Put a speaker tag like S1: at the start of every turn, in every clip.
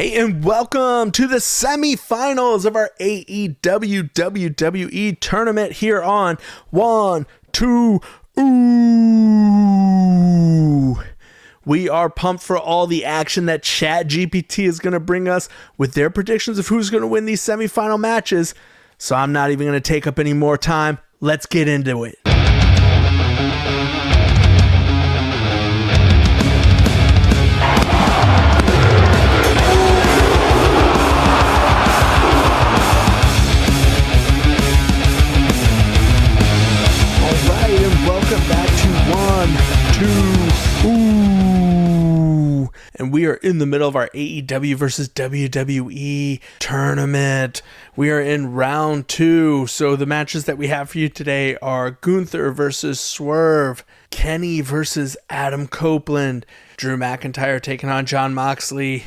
S1: Hey, and welcome to the semifinals of our AEW WWE tournament here on 1, 2, ooh. We are pumped for all the action that ChatGPT is going to bring us with their predictions of who's going to win these semifinal matches. So I'm not even going to take up any more time. Let's get into it. And we are in the middle of our AEW versus WWE tournament. We are in round 2. So the matches that we have for you today are Gunther versus Swerve, Kenny versus Adam Copeland, Drew McIntyre taking on Jon Moxley,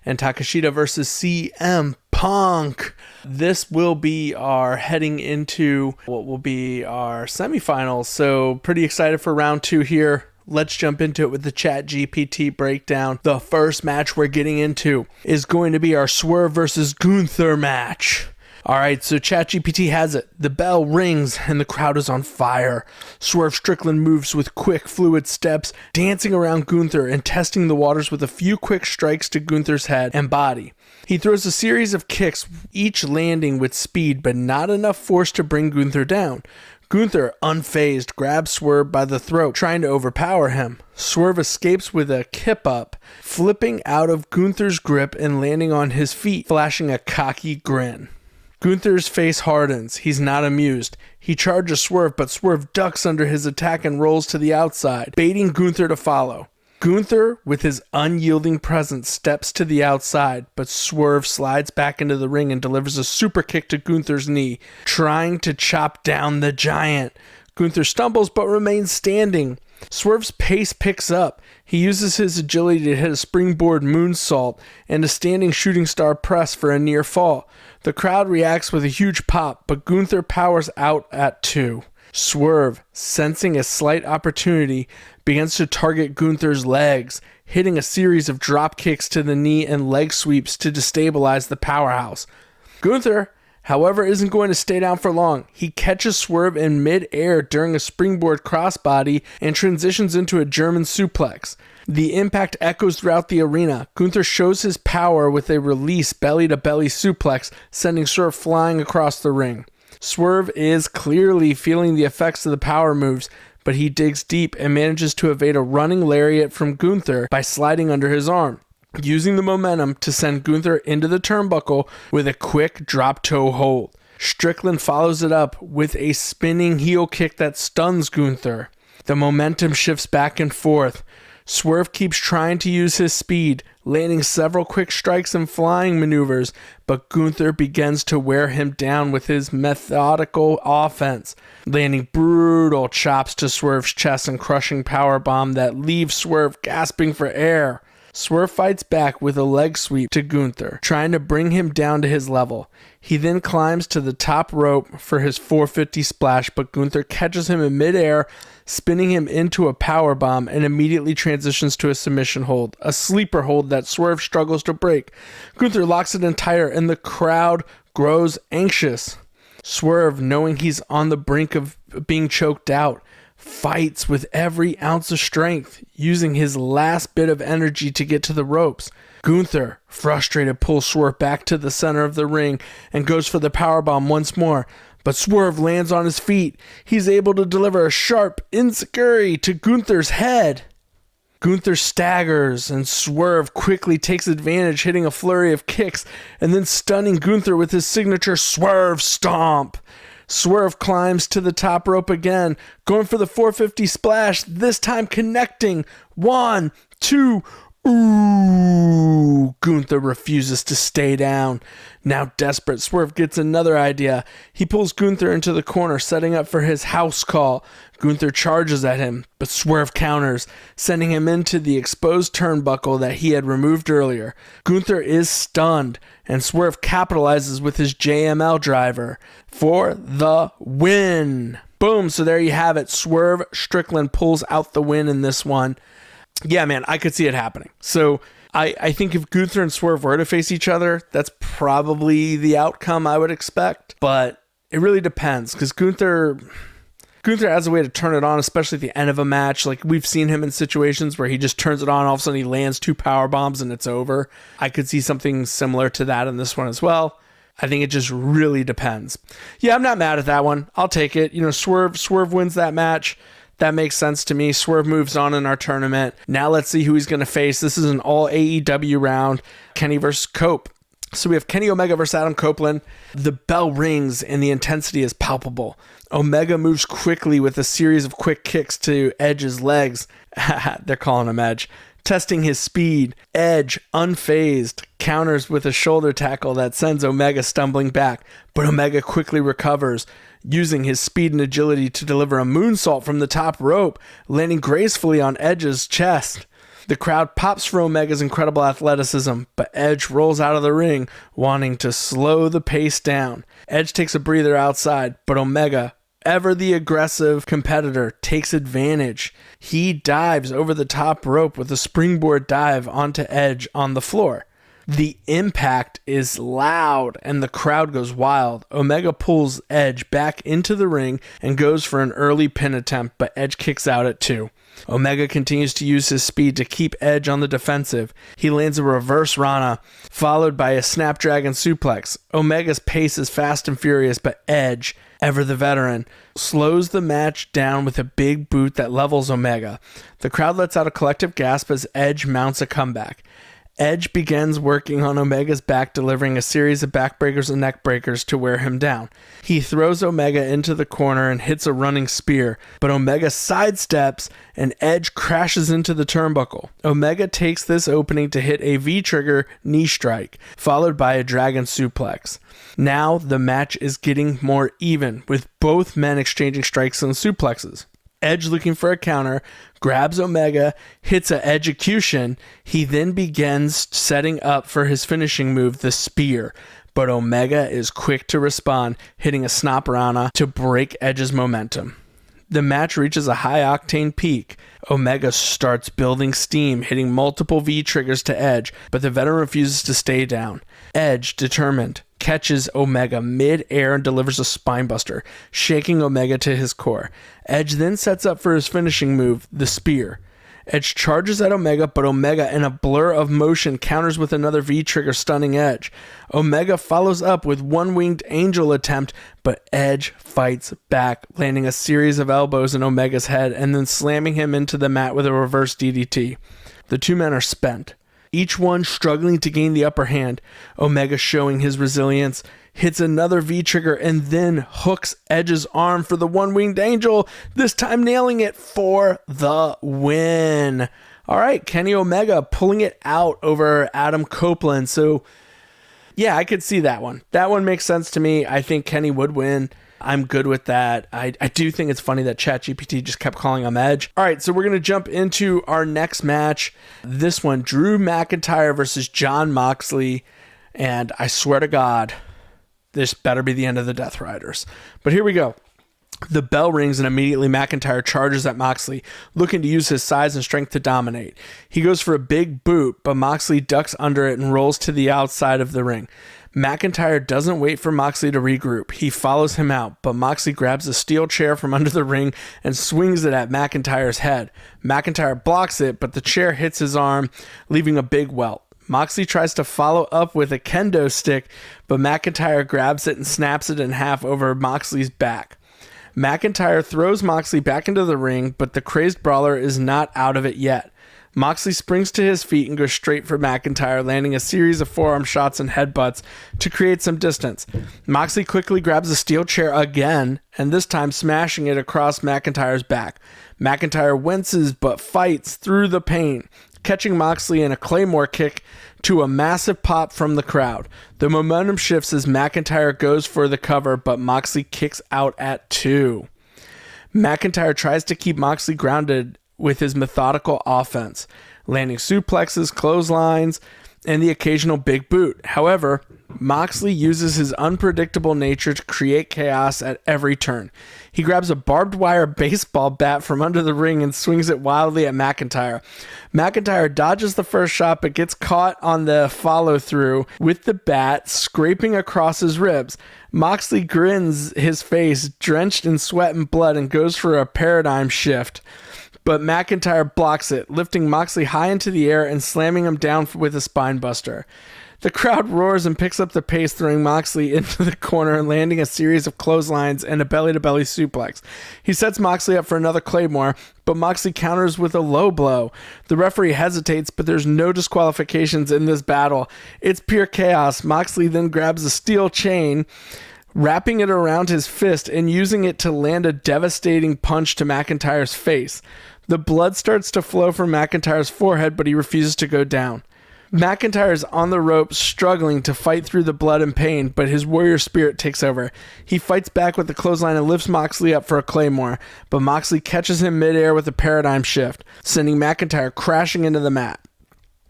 S1: and Takeshita versus CM Punk. This will be our heading into what will be our semifinals. So pretty excited for round 2 here. Let's jump into it with the ChatGPT breakdown. The first match we're getting into is going to be our Swerve versus Gunther match. Alright, so ChatGPT has it. The bell rings and the crowd is on fire. Swerve Strickland moves with quick, fluid steps, dancing around Gunther and testing the waters with a few quick strikes to Gunther's head and body. He throws a series of kicks, each landing with speed but not enough force to bring Gunther down. Gunther, unfazed, grabs Swerve by the throat, trying to overpower him. Swerve escapes with a kip-up, flipping out of Gunther's grip and landing on his feet, flashing a cocky grin. Gunther's face hardens. He's not amused. He charges Swerve, but Swerve ducks under his attack and rolls to the outside, baiting Gunther to follow. Gunther, with his unyielding presence, steps to the outside, but Swerve slides back into the ring and delivers a super kick to Gunther's knee, trying to chop down the giant. Gunther stumbles but remains standing. Swerve's pace picks up. He uses his agility to hit a springboard moonsault and a standing shooting star press for a near fall. The crowd reacts with a huge pop, but Gunther powers out at 2. Swerve, sensing a slight opportunity, begins to target Gunther's legs, hitting a series of drop kicks to the knee and leg sweeps to destabilize the powerhouse. Gunther, however, isn't going to stay down for long. He catches Swerve in mid-air during a springboard crossbody and transitions into a German suplex. The impact echoes throughout the arena. Gunther shows his power with a release belly-to-belly suplex, sending Swerve flying across the ring. Swerve is clearly feeling the effects of the power moves, but he digs deep and manages to evade a running lariat from Gunther by sliding under his arm, using the momentum to send Gunther into the turnbuckle with a quick drop toe hold. Strickland follows it up with a spinning heel kick that stuns Gunther. The momentum shifts back and forth. Swerve keeps trying to use his speed, landing several quick strikes and flying maneuvers, but Gunther begins to wear him down with his methodical offense, landing brutal chops to Swerve's chest and crushing powerbomb that leaves Swerve gasping for air. Swerve fights back with a leg sweep to Gunther, trying to bring him down to his level. He then climbs to the top rope for his 450 splash, but Gunther catches him in midair, spinning him into a powerbomb and immediately transitions to a submission hold, a sleeper hold that Swerve struggles to break. Gunther locks it entire and the crowd grows anxious. Swerve, knowing he's on the brink of being choked out, fights with every ounce of strength, using his last bit of energy to get to the ropes. Gunther, frustrated, pulls Swerve back to the center of the ring and goes for the powerbomb once more, but Swerve lands on his feet. He's able to deliver a sharp enziguri to Gunther's head. Gunther staggers and Swerve quickly takes advantage, hitting a flurry of kicks and then stunning Gunther with his signature Swerve Stomp. Swerve climbs to the top rope again, going for the 450 splash, this time connecting. 1, 2, ooh. Gunther refuses to stay down. Now desperate, Swerve gets another idea. He pulls Gunther into the corner, setting up for his house call. Gunther charges at him, but Swerve counters, sending him into the exposed turnbuckle that he had removed earlier. Gunther is stunned, and Swerve capitalizes with his JML driver for the win. Boom, so there you have it. Swerve Strickland pulls out the win in this one. Yeah, man, I could see it happening. So I think if Gunther and Swerve were to face each other, that's probably the outcome I would expect. But it really depends, because Gunther has a way to turn it on, especially at the end of a match. Like, we've seen him in situations where he just turns it on, all of a sudden he lands 2 power bombs and it's over. I could see something similar to that in this one as well. I think it just really depends. Yeah, I'm not mad at that one. I'll take it. Swerve wins that match. That makes sense to me. Swerve moves on in our tournament. Now let's see who he's going to face. This is an all AEW round. Kenny versus Cope. So we have Kenny Omega versus Adam Copeland. The bell rings and the intensity is palpable. Omega moves quickly with a series of quick kicks to Edge's legs. They're calling him Edge. Testing his speed. Edge, unfazed, counters with a shoulder tackle that sends Omega stumbling back. But Omega quickly recovers, using his speed and agility to deliver a moonsault from the top rope, landing gracefully on Edge's chest. The crowd pops for Omega's incredible athleticism, but Edge rolls out of the ring, wanting to slow the pace down. Edge takes a breather outside, but Omega, ever the aggressive competitor, takes advantage. He dives over the top rope with a springboard dive onto Edge on the floor. The impact is loud and the crowd goes wild. Omega pulls Edge back into the ring and goes for an early pin attempt, but Edge kicks out at 2. Omega continues to use his speed to keep Edge on the defensive. He lands a reverse Rana, followed by a Snapdragon suplex. Omega's pace is fast and furious, but Edge, ever the veteran, slows the match down with a big boot that levels Omega. The crowd lets out a collective gasp as Edge mounts a comeback. Edge begins working on Omega's back, delivering a series of backbreakers and neckbreakers to wear him down. He throws Omega into the corner and hits a running spear, but Omega sidesteps and Edge crashes into the turnbuckle. Omega takes this opening to hit a V-trigger knee strike, followed by a dragon suplex. Now the match is getting more even, with both men exchanging strikes and suplexes. Edge, looking for a counter, grabs Omega, hits a execution. He then begins setting up for his finishing move, the spear. But Omega is quick to respond, hitting a Snap Rana to break Edge's momentum. The match reaches a high-octane peak. Omega starts building steam, hitting multiple V-triggers to Edge, but the veteran refuses to stay down. Edge, determined, catches Omega mid-air and delivers a spinebuster, shaking Omega to his core. Edge then sets up for his finishing move, the spear. Edge charges at Omega, but Omega, in a blur of motion, counters with another V-trigger, stunning Edge. Omega follows up with one-winged angel attempt, but Edge fights back, landing a series of elbows in Omega's head and then slamming him into the mat with a reverse DDT. The two men are spent, each one struggling to gain the upper hand. Omega, showing his resilience, hits another V-trigger and then hooks Edge's arm for the one-winged angel, this time nailing it for the win. All right, Kenny Omega pulling it out over Adam Copeland. So, yeah, I could see that one. That one makes sense to me. I think Kenny would win. I'm good with that. I do think it's funny that ChatGPT just kept calling him Edge. All right, so we're going to jump into our next match. This one, Drew McIntyre versus Jon Moxley. And I swear to God, this better be the end of the Death Riders. But here we go. The bell rings and immediately McIntyre charges at Moxley, looking to use his size and strength to dominate. He goes for a big boot, but Moxley ducks under it and rolls to the outside of the ring. McIntyre doesn't wait for Moxley to regroup. He follows him out, but Moxley grabs a steel chair from under the ring and swings it at McIntyre's head. McIntyre blocks it, but the chair hits his arm, leaving a big welt. Moxley tries to follow up with a kendo stick, but McIntyre grabs it and snaps it in half over Moxley's back. McIntyre throws Moxley back into the ring, but the crazed brawler is not out of it yet. Moxley springs to his feet and goes straight for McIntyre, landing a series of forearm shots and headbutts to create some distance. Moxley quickly grabs a steel chair again, and this time smashing it across McIntyre's back. McIntyre winces but fights through the pain, catching Moxley in a Claymore kick to a massive pop from the crowd. The momentum shifts as McIntyre goes for the cover, but Moxley kicks out at 2. McIntyre tries to keep Moxley grounded with his methodical offense, landing suplexes, clotheslines, and the occasional big boot. However, Moxley uses his unpredictable nature to create chaos at every turn. He grabs a barbed wire baseball bat from under the ring and swings it wildly at McIntyre. McIntyre dodges the first shot but gets caught on the follow-through with the bat scraping across his ribs. Moxley grins his face, drenched in sweat and blood, and goes for a paradigm shift. But McIntyre blocks it, lifting Moxley high into the air and slamming him down with a spine buster. The crowd roars and picks up the pace, throwing Moxley into the corner and landing a series of clotheslines and a belly-to-belly suplex. He sets Moxley up for another Claymore, but Moxley counters with a low blow. The referee hesitates, but there's no disqualifications in this battle. It's pure chaos. Moxley then grabs a steel chain, wrapping it around his fist and using it to land a devastating punch to McIntyre's face. The blood starts to flow from McIntyre's forehead, but he refuses to go down. McIntyre is on the ropes, struggling to fight through the blood and pain, but his warrior spirit takes over. He fights back with the clothesline and lifts Moxley up for a Claymore, but Moxley catches him midair with a paradigm shift, sending McIntyre crashing into the mat.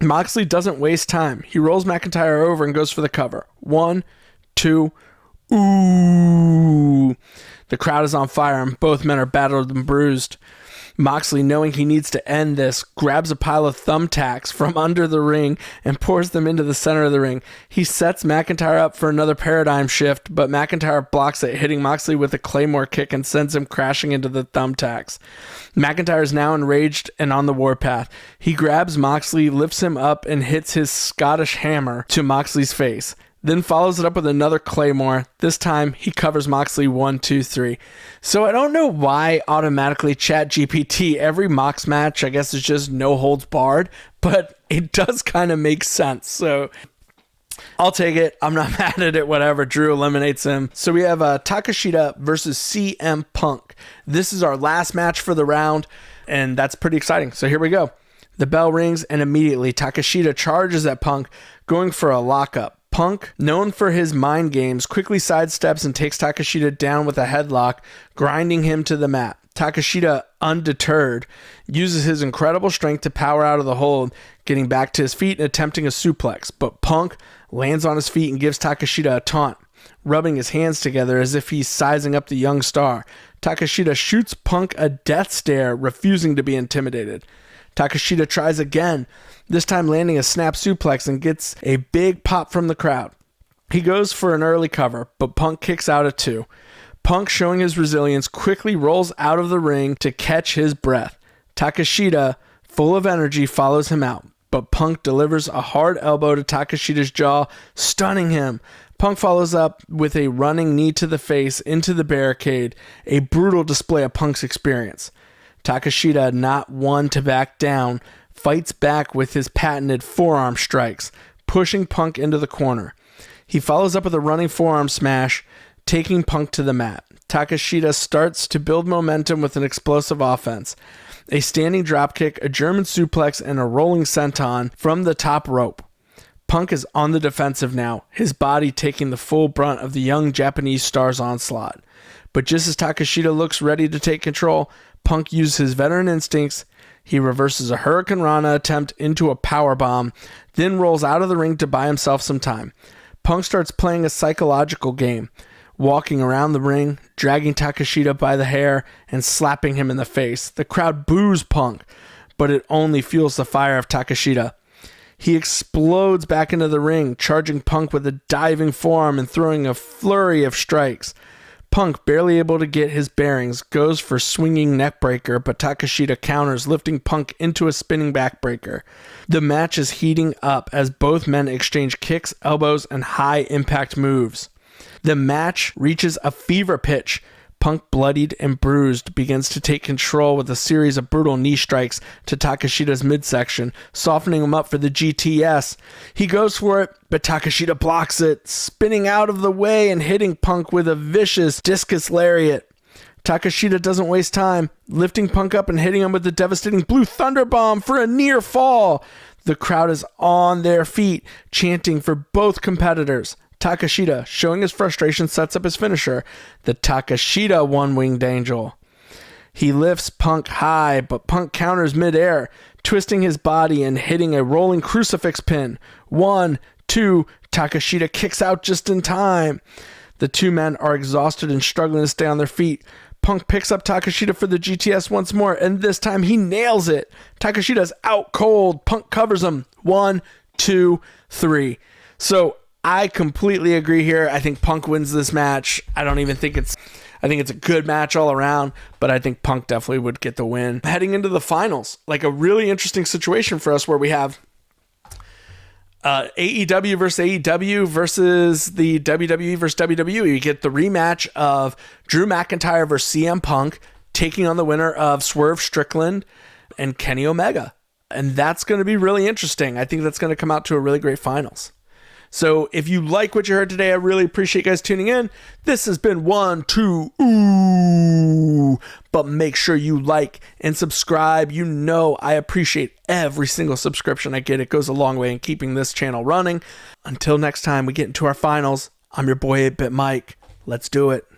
S1: Moxley doesn't waste time. He rolls McIntyre over and goes for the cover. 1, 2, ooh. The crowd is on fire and both men are battered and bruised. Moxley, knowing he needs to end this, grabs a pile of thumbtacks from under the ring and pours them into the center of the ring. He sets McIntyre up for another paradigm shift, but McIntyre blocks it, hitting Moxley with a Claymore kick and sends him crashing into the thumbtacks. McIntyre is now enraged and on the warpath. He grabs Moxley, lifts him up, and hits his Scottish hammer to Moxley's face. Then follows it up with another Claymore. This time, he covers Moxley 1, 2, 3. So I don't know why automatically ChatGPT, every Mox match, I guess, is just no holds barred, but it does kind of make sense. So I'll take it. I'm not mad at it, whatever. Drew eliminates him. So we have Takeshita versus CM Punk. This is our last match for the round, and that's pretty exciting. So here we go. The bell rings, and immediately Takeshita charges at Punk, going for a lockup. Punk, known for his mind games, quickly sidesteps and takes Takeshita down with a headlock, grinding him to the mat. Takeshita, undeterred, uses his incredible strength to power out of the hold, getting back to his feet and attempting a suplex. But Punk lands on his feet and gives Takeshita a taunt, rubbing his hands together as if he's sizing up the young star. Takeshita shoots Punk a death stare, refusing to be intimidated. Takeshita tries again, this time landing a snap suplex and gets a big pop from the crowd. He goes for an early cover, but Punk kicks out at 2. Punk, showing his resilience, quickly rolls out of the ring to catch his breath. Takeshita, full of energy, follows him out, but Punk delivers a hard elbow to Takeshita's jaw, stunning him. Punk follows up with a running knee to the face into the barricade, a brutal display of Punk's experience. Takeshita, not one to back down, fights back with his patented forearm strikes, pushing Punk into the corner. He follows up with a running forearm smash, taking Punk to the mat. Takeshita starts to build momentum with an explosive offense. A standing dropkick, a German suplex, and a rolling senton from the top rope. Punk is on the defensive now, his body taking the full brunt of the young Japanese star's onslaught. But just as Takeshita looks ready to take control, Punk uses his veteran instincts. He reverses a Hurricane Rana attempt into a powerbomb, then rolls out of the ring to buy himself some time. Punk starts playing a psychological game, walking around the ring, dragging Takeshita by the hair, and slapping him in the face. The crowd boos Punk, but it only fuels the fire of Takeshita. He explodes back into the ring, charging Punk with a diving forearm and throwing a flurry of strikes. Punk, barely able to get his bearings, goes for swinging neckbreaker, but Takeshita counters, lifting Punk into a spinning backbreaker. The match is heating up as both men exchange kicks, elbows, and high-impact moves. The match reaches a fever pitch. Punk, bloodied and bruised, begins to take control with a series of brutal knee strikes to Takeshita's midsection, softening him up for the GTS. He goes for it, but Takeshita blocks it, spinning out of the way and hitting Punk with a vicious discus lariat. Takeshita doesn't waste time, lifting Punk up and hitting him with the devastating Blue Thunder Bomb for a near fall. The crowd is on their feet, chanting for both competitors. Takeshita, showing his frustration, sets up his finisher, the Takeshita One-Winged Angel. He lifts Punk high, but Punk counters midair, twisting his body and hitting a rolling crucifix pin. 1, 2, Takeshita kicks out just in time. The two men are exhausted and struggling to stay on their feet. Punk picks up Takeshita for the GTS once more, and this time he nails it. Takeshita's out cold. Punk covers him. 1, 2, 3. So I completely agree here. I think Punk wins this match. I think it's a good match all around, but I think Punk definitely would get the win. Heading into the finals, like a really interesting situation for us where we have AEW versus AEW versus the WWE versus WWE. You get the rematch of Drew McIntyre versus CM Punk taking on the winner of Swerve Strickland and Kenny Omega. And that's going to be really interesting. I think that's going to come out to a really great finals. So if you like what you heard today, I really appreciate you guys tuning in. This has been 1, 2, ooh. But make sure you like and subscribe. You know I appreciate every single subscription I get. It goes a long way in keeping this channel running. Until next time we get into our finals, I'm your boy 8-Bit Mike. Let's do it.